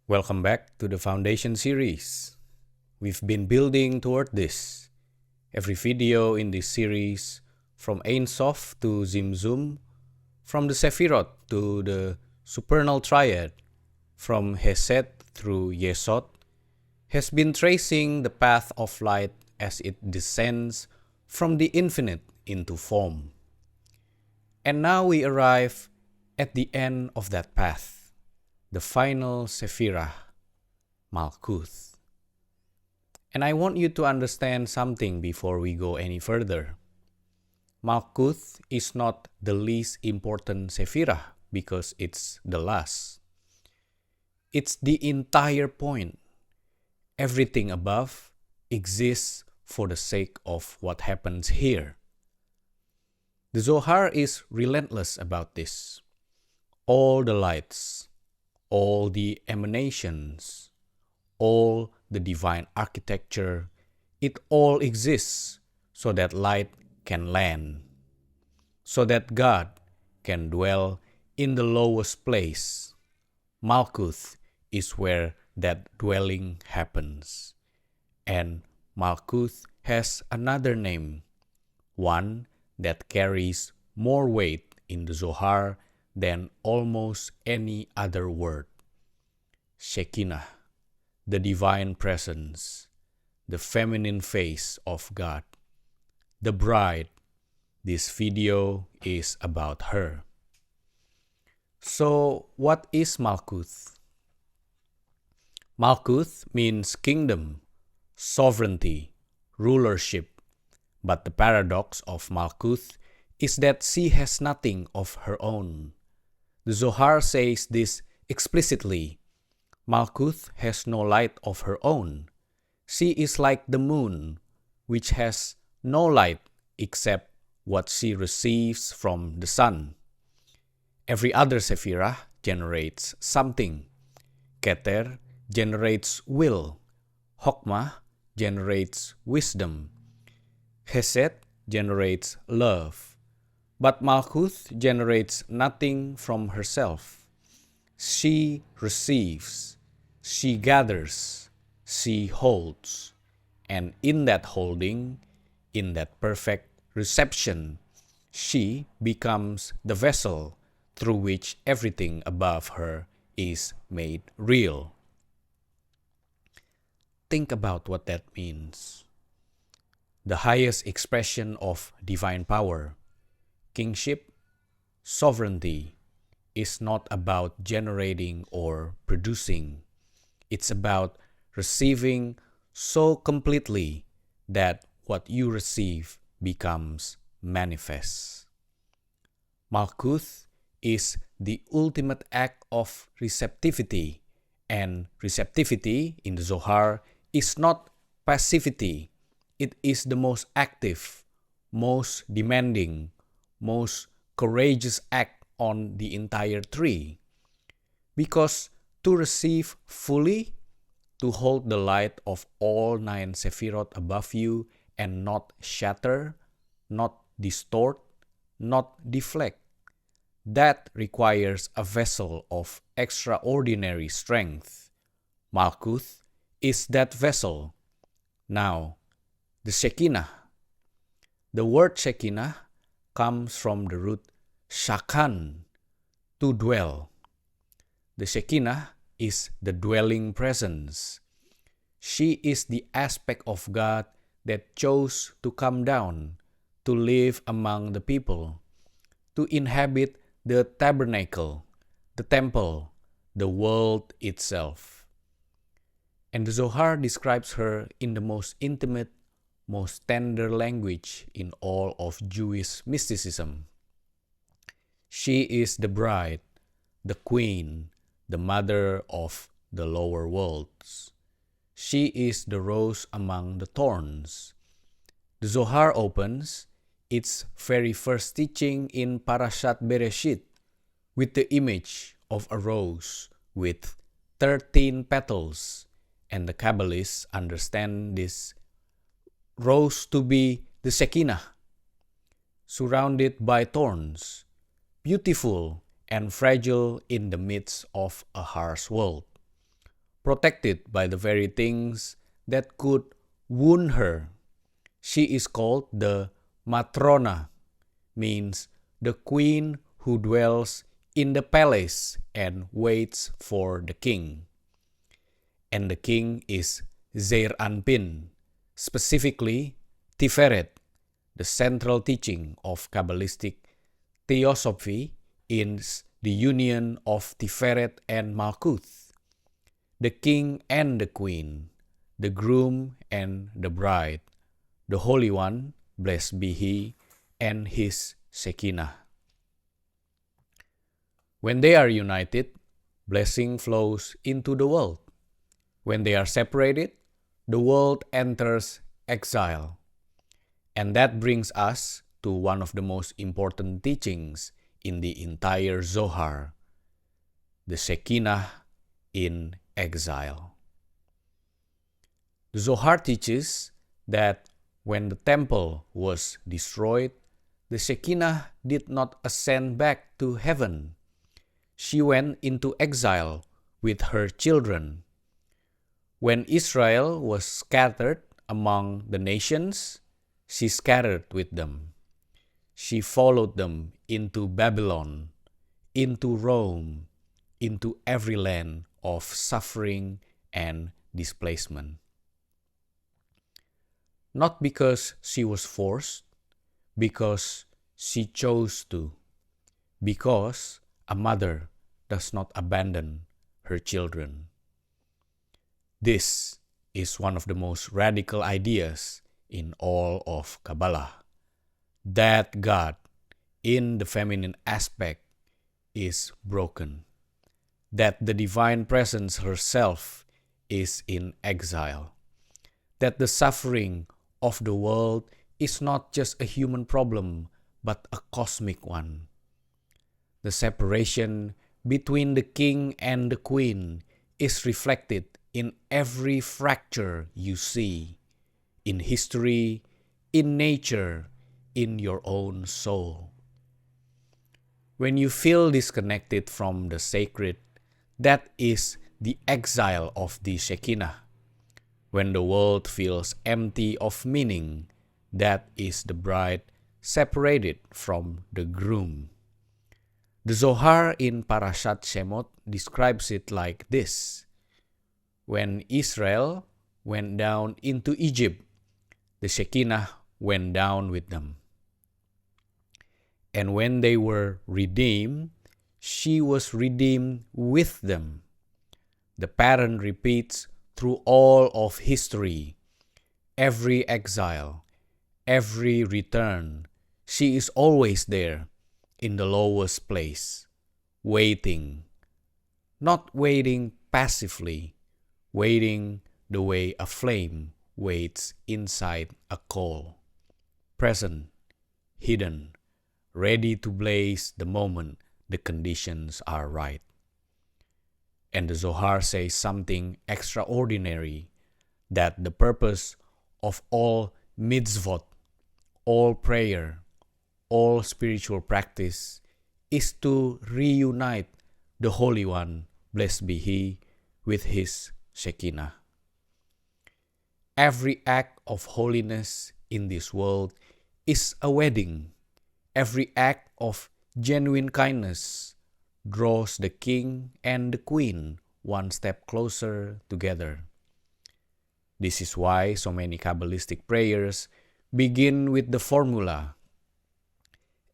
Welcome back to the Foundation series. We've been building toward this. Every video in this series, from Ein Sof to Zimzum, from the Sefirah to the supernal triad, from Eshet through Yesod, has been tracing the path of light as it descends from the infinite into form. And now we arrive at the end of that path, the final Sefirah, Malkhut. And I want you to understand something before we go any further. Malkhut is not the least important Sefirah because it's the last. It's the entire point. Everything above exists for the sake of what happens here. The Zohar is relentless about this. All the lights, all the emanations, all the divine architecture, it all exists so that light can land, so that God can dwell in the lowest place. Malkhut is where that dwelling happens. And Malkhut has another name, one that carries more weight in the Zohar than almost any other word. Shekhinah, the divine presence, the feminine face of God, the bride. This video is about her. So, what is Malkhut? Malkhut means kingdom, sovereignty, rulership. But the paradox of Malkhut is that she has nothing of her own. The Zohar says this explicitly. Malkhut has no light of her own. She is like the moon, which has no light except what she receives from the sun. Every other Sefirah generates something. Keter generates will. Hokmah generates wisdom. Eshet generates love. But Malkhut generates nothing from herself. She receives, she gathers, she holds. And in that holding, in that perfect reception, she becomes the vessel through which everything above her is made real. Think about what that means. The highest expression of divine power, kingship, sovereignty, is not about generating or producing. It's about receiving so completely that what you receive becomes manifest. Malkhut is the ultimate act of receptivity, and receptivity in the Zohar is not passivity. It is the most active, most demanding, most courageous act on the entire tree. Because to receive fully, to hold the light of all 9 Sefirot above you and not shatter, not distort, not deflect, that requires a vessel of extraordinary strength. Malkhut is that vessel. Now, the Shekhinah. The word Shekhinah comes from the root shakan, to dwell. The Shekhinah is the dwelling presence. She is the aspect of God that chose to come down, to live among the people, to inhabit the tabernacle, the temple, the world itself. And the Zohar describes her in the most intimate, most tender language in all of Jewish mysticism. She is the bride, the queen, the mother of the lower worlds. She is the rose among the thorns. The Zohar opens its very first teaching in Parashat Bereshit with the image of a rose with 13 petals, and the Kabbalists understand this rose to be the Shekhinah, surrounded by thorns, beautiful and fragile in the midst of a harsh world. protected by the very things that could wound her. She is called the Matrona, means the queen who dwells in the palace and waits for the king. And the king is Zeir Anpin, specifically Tiferet, the central teaching of Kabbalistic theosophy is the union of Tiferet and Malkhut, the king and the queen, the groom and the bride, the Holy One, blessed be He, and His Shekhinah. When they are united, blessing flows into the world. When they are separated, the world enters exile. And that brings us to one of the most important teachings in the entire Zohar, the Shekhinah in exile. The Zohar teaches that when the temple was destroyed, the Shekhinah did not ascend back to heaven. She went into exile with her children. When Israel was scattered among the nations, she scattered with them. She followed them into Babylon, into Rome, into every land of suffering and displacement. Not because she was forced, because she chose to, because a mother does not abandon her children. This is one of the most radical ideas in all of Kabbalah, that God, in the feminine aspect, is broken, that the divine presence herself is in exile, that the suffering of the world is not just a human problem, but a cosmic one. The separation between the king and the queen is reflected in every fracture you see, in history, in nature, in your own soul. When you feel disconnected from the sacred, that is the exile of the Shekhinah. When the world feels empty of meaning, that is the bride separated from the groom. The Zohar in Parashat Shemot describes it like this. When Israel went down into Egypt, the Shekhinah went down with them. And when they were redeemed, she was redeemed with them. The pattern repeats through all of history. Every exile, every return, she is always there in the lowest place, waiting. Not waiting passively, waiting the way a flame waits inside a coal. Present, hidden, ready to blaze the moment the conditions are right. And the Zohar says something extraordinary, that the purpose of all mitzvot, all prayer, all spiritual practice is to reunite the Holy One, blessed be He, with His Shekhinah. Every act of holiness in this world is a wedding. Every act of genuine kindness draws the king and the queen one step closer together. This is why so many Kabbalistic prayers begin with the formula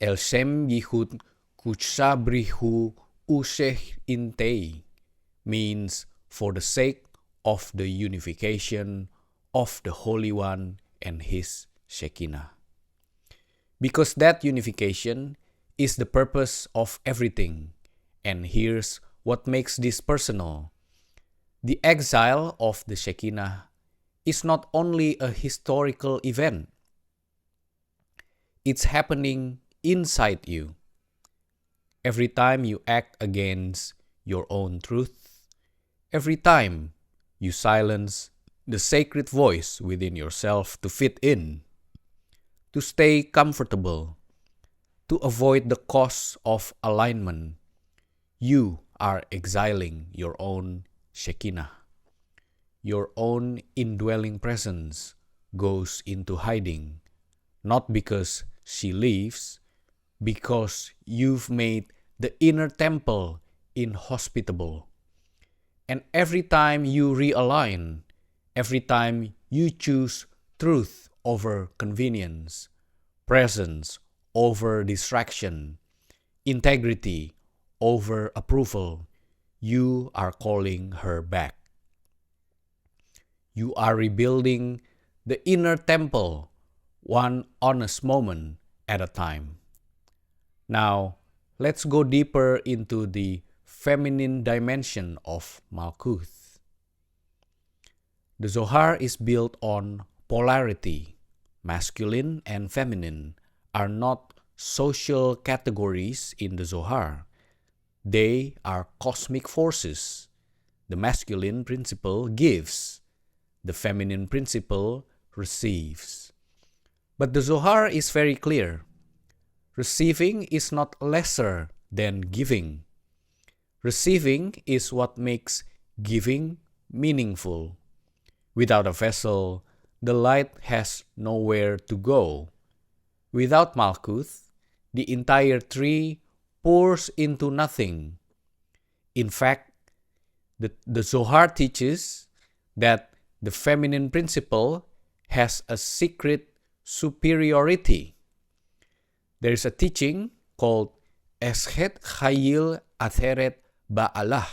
El Shem Yichud Kuchabrihu Ushech Intei, means for the sake of the unification of the Holy One and His Shekhinah. Because that unification is the purpose of everything. And here's what makes this personal. The exile of the Shekhinah is not only a historical event. It's happening inside you. Every time you act against your own truth, every time you silence the sacred voice within yourself to fit in, to stay comfortable, to avoid the cost of alignment, you are exiling your own Shekhinah. your own indwelling presence goes into hiding, not because she leaves, because you've made the inner temple inhospitable. And every time you realign, every time you choose truth over convenience, presence over distraction, integrity over approval, you are calling her back. You are rebuilding the inner temple, one honest moment at a time. Now, let's go deeper into the feminine dimension of Malkhut. The Zohar is built on polarity. Masculine and feminine are not social categories in the Zohar. They are cosmic forces. The masculine principle gives. The feminine principle receives. But the Zohar is very clear. Receiving is not lesser than giving. Receiving is what makes giving meaningful. Without a vessel, the light has nowhere to go. Without Malkhut, the entire tree pours into nothing. In fact, the Zohar teaches that the feminine principle has a secret superiority. There is a teaching called Eshet Chayil Ba'alah.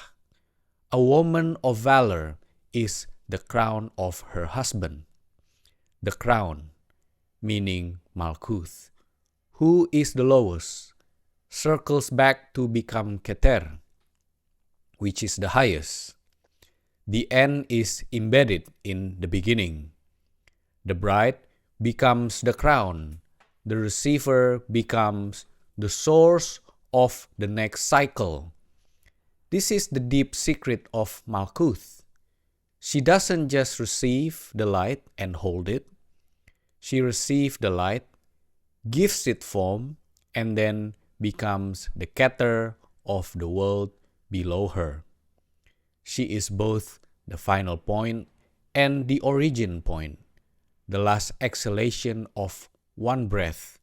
A woman of valor is the crown of her husband. The crown, meaning Malkhut, who is the lowest, circles back to become Keter, which is the highest. The end is embedded in the beginning. The bride becomes the crown. The receiver becomes the source of the next cycle. This is the deep secret of Malkhut. She doesn't just receive the light and hold it. She receives the light, gives it form, and then becomes the Keter of the world below her. She is both the final point and the origin point, the last exhalation of one breath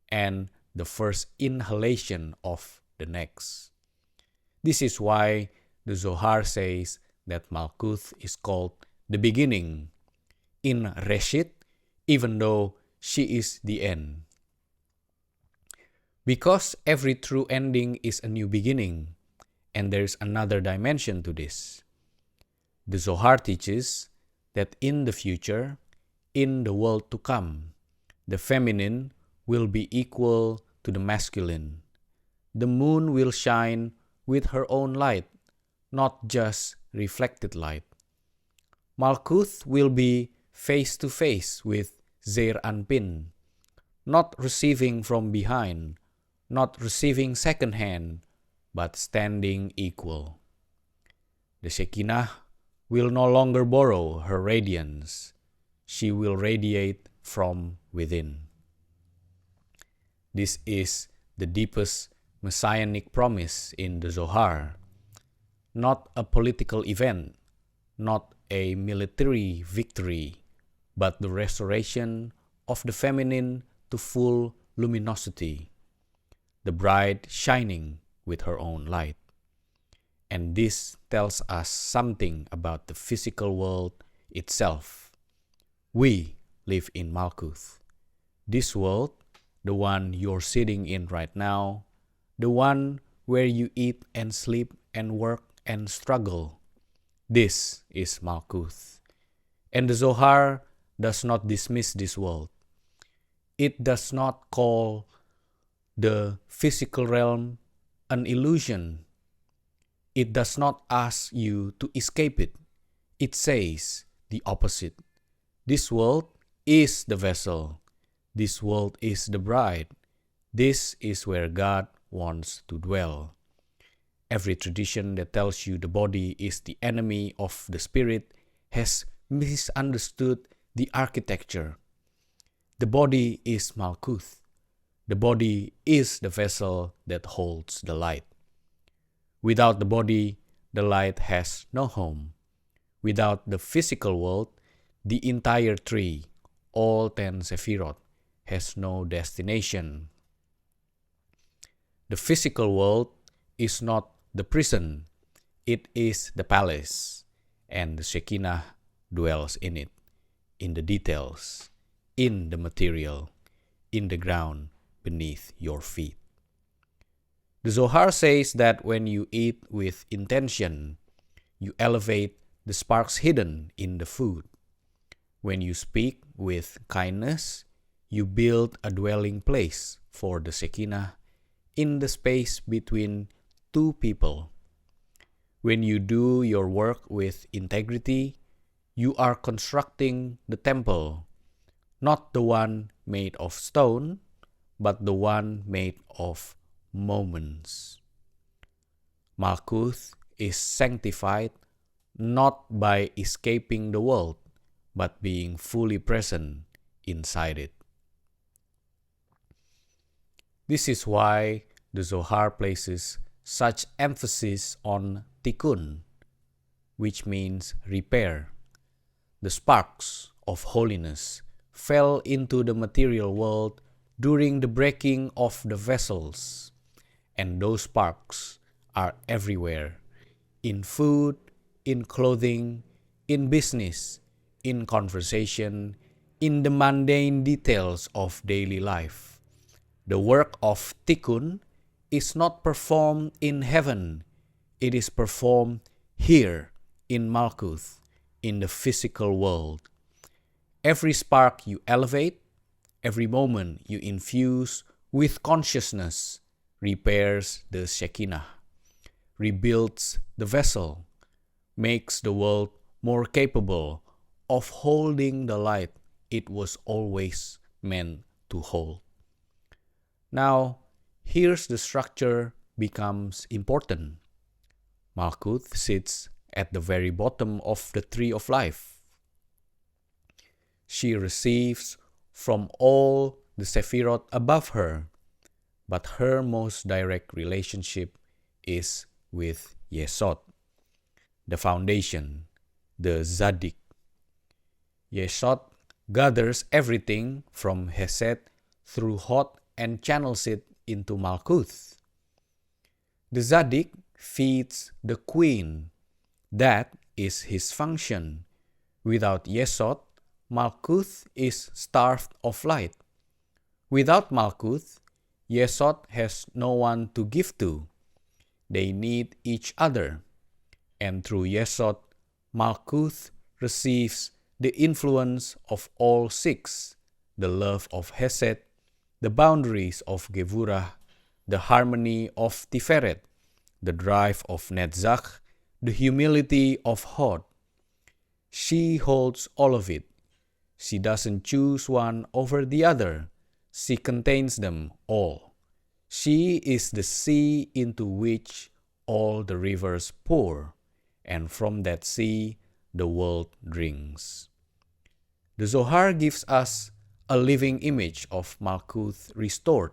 and the first inhalation of the next. This is why the Zohar says that Malkhut is called the beginning in Reshit, even though she is the end. Because every true ending is a new beginning, and there is another dimension to this. The Zohar teaches that in the future, in the world to come, the feminine will be equal to the masculine. The moon will shine with her own light, not just reflected light. Malkhut will be face to face with Zeir Anpin, not receiving from behind, not receiving secondhand, but standing equal. The Shekhinah will no longer borrow her radiance. She will radiate from within. This is the deepest Messianic promise in the Zohar. Not a political event, not a military victory, but the restoration of the feminine to full luminosity, the bride shining with her own light. And this tells us something about the physical world itself. We live in Malkhut. This world, the one you're sitting in right now, the one where you eat and sleep and work and struggle, this is Malkhut. And the Zohar does not dismiss this world. It does not call the physical realm an illusion. It does not ask you to escape it. It says the opposite. This world is the vessel. This world is the bride. This is where God wants to dwell. Every tradition that tells you the body is the enemy of the spirit has misunderstood the architecture. The body is Malkhut. The body is the vessel that holds the light. Without the body, the light has no home. Without the physical world, the entire tree, all 10 Sefirot, has no destination. The physical world is not the prison, it is the palace, and the Shekinah dwells in it, in the details, in the material, in the ground beneath your feet. The Zohar says that when you eat with intention, you elevate the sparks hidden in the food. When you speak with kindness, you build a dwelling place for the Shekinah in the space between two people. When you do your work with integrity, you are constructing the temple, not the one made of stone, but the one made of moments. Malkhut is sanctified not by escaping the world, but being fully present inside it. This is why the Zohar places such emphasis on Tikkun, which means repair. The sparks of holiness fell into the material world during the breaking of the vessels, and those sparks are everywhere, in food, in clothing, in business, in conversation, in the mundane details of daily life. The work of Tikkun is not performed in heaven, it is performed here in Malkhut, in the physical world. Every spark you elevate, every moment you infuse with consciousness repairs the Shekinah, rebuilds the vessel, makes the world more capable of holding the light it was always meant to hold. Now, here's the structure becomes important. Malkhut sits at the very bottom of the tree of life. She receives from all the Sefirot above her, but her most direct relationship is with Yesod, the foundation, the Tzaddik. Yesod gathers everything from Eshet through Hod and channels it into Malkhut. The Tzaddik feeds the queen. That is his function. Without Yesod, Malkhut is starved of light. Without Malkhut, Yesod has no one to give to. They need each other. And through Yesod, Malkhut receives the influence of all six, the love of Eshet, the boundaries of Gevurah, the harmony of Tiferet, the drive of Netzach, the humility of Hod. She holds all of it. She doesn't choose one over the other. She contains them all. She is the sea into which all the rivers pour, and from that sea the world drinks. The Zohar gives us a living image of Malkhut restored,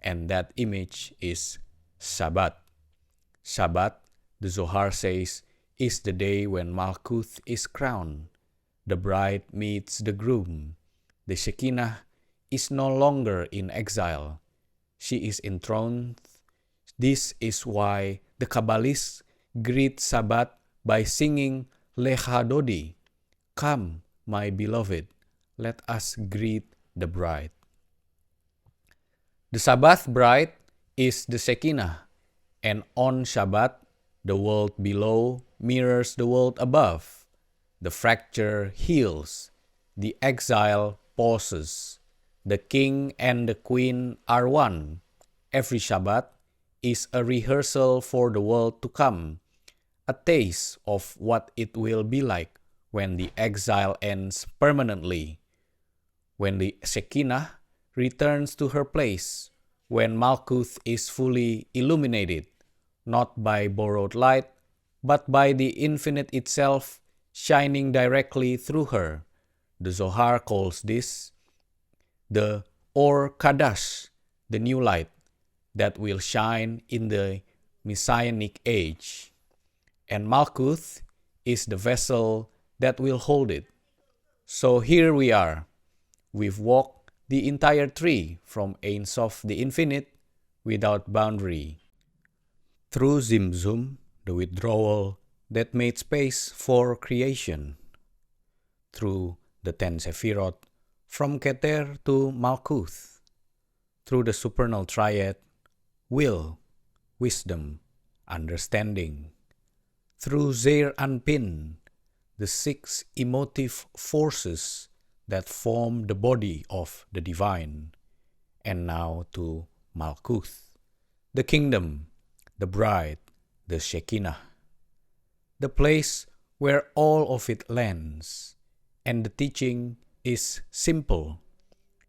and that image is Shabbat. Shabbat, the Zohar says, is the day when Malkhut is crowned. The bride meets the groom. The Shekinah is no longer in exile. She is enthroned. This is why the Kabbalists greet Shabbat by singing Lecha Dodi, "Come, my beloved, let us greet the bride." The Sabbath bride is the Shekinah, and on Shabbat, the world below mirrors the world above. The fracture heals. The exile pauses. The king and the queen are one. Every Shabbat is a rehearsal for the world to come, a taste of what it will be like when the exile ends permanently, when the Shekinah returns to her place, when Malkhut is fully illuminated, not by borrowed light, but by the infinite itself shining directly through her. The Zohar calls this the Or Kadash, the new light that will shine in the Messianic age. And Malkhut is the vessel that will hold it. So here we are. We've walked the entire tree from Ein Sof, the infinite, without boundary. Through Zimzum, the withdrawal that made space for creation. Through the 10 Sefirot, from Keter to Malkhut. Through the supernal triad, will, wisdom, understanding. Through Zeir Anpin, the 6 emotive forces that form the body of the divine. And now to Malkhut, the kingdom, the bride, the Shekhinah. The place where all of it lands. And the teaching is simple.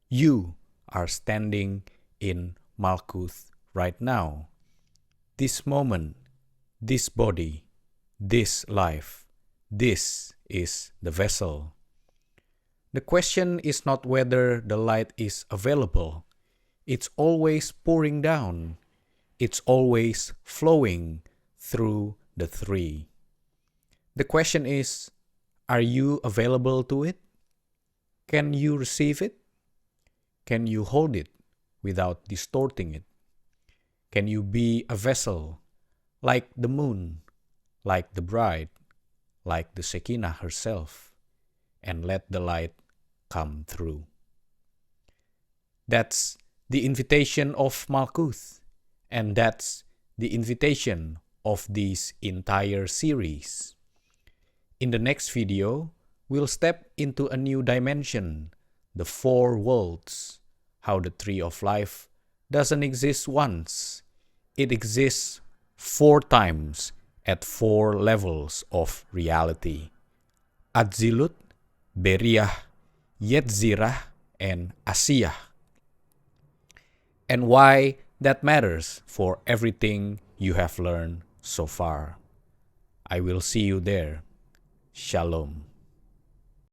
You are standing in Malkhut right now. This moment, this body, this life, this is the vessel. The question is not whether the light is available. It's always pouring down. It's always flowing through the three. The question is, are you available to it? Can you receive it? Can you hold it without distorting it? Can you be a vessel like the moon, like the bride, like the Shekinah herself, and let the light come through? That's the invitation of Malkhut, and that's the invitation of this entire series. In the next video, we'll step into a new dimension, the 4 worlds, how the tree of life doesn't exist once. It exists 4 times at 4 levels of reality. Atzilut, Beriah, Yetzirah, and Asiyah. And why that matters for everything you have learned so far. I will see you there. Shalom.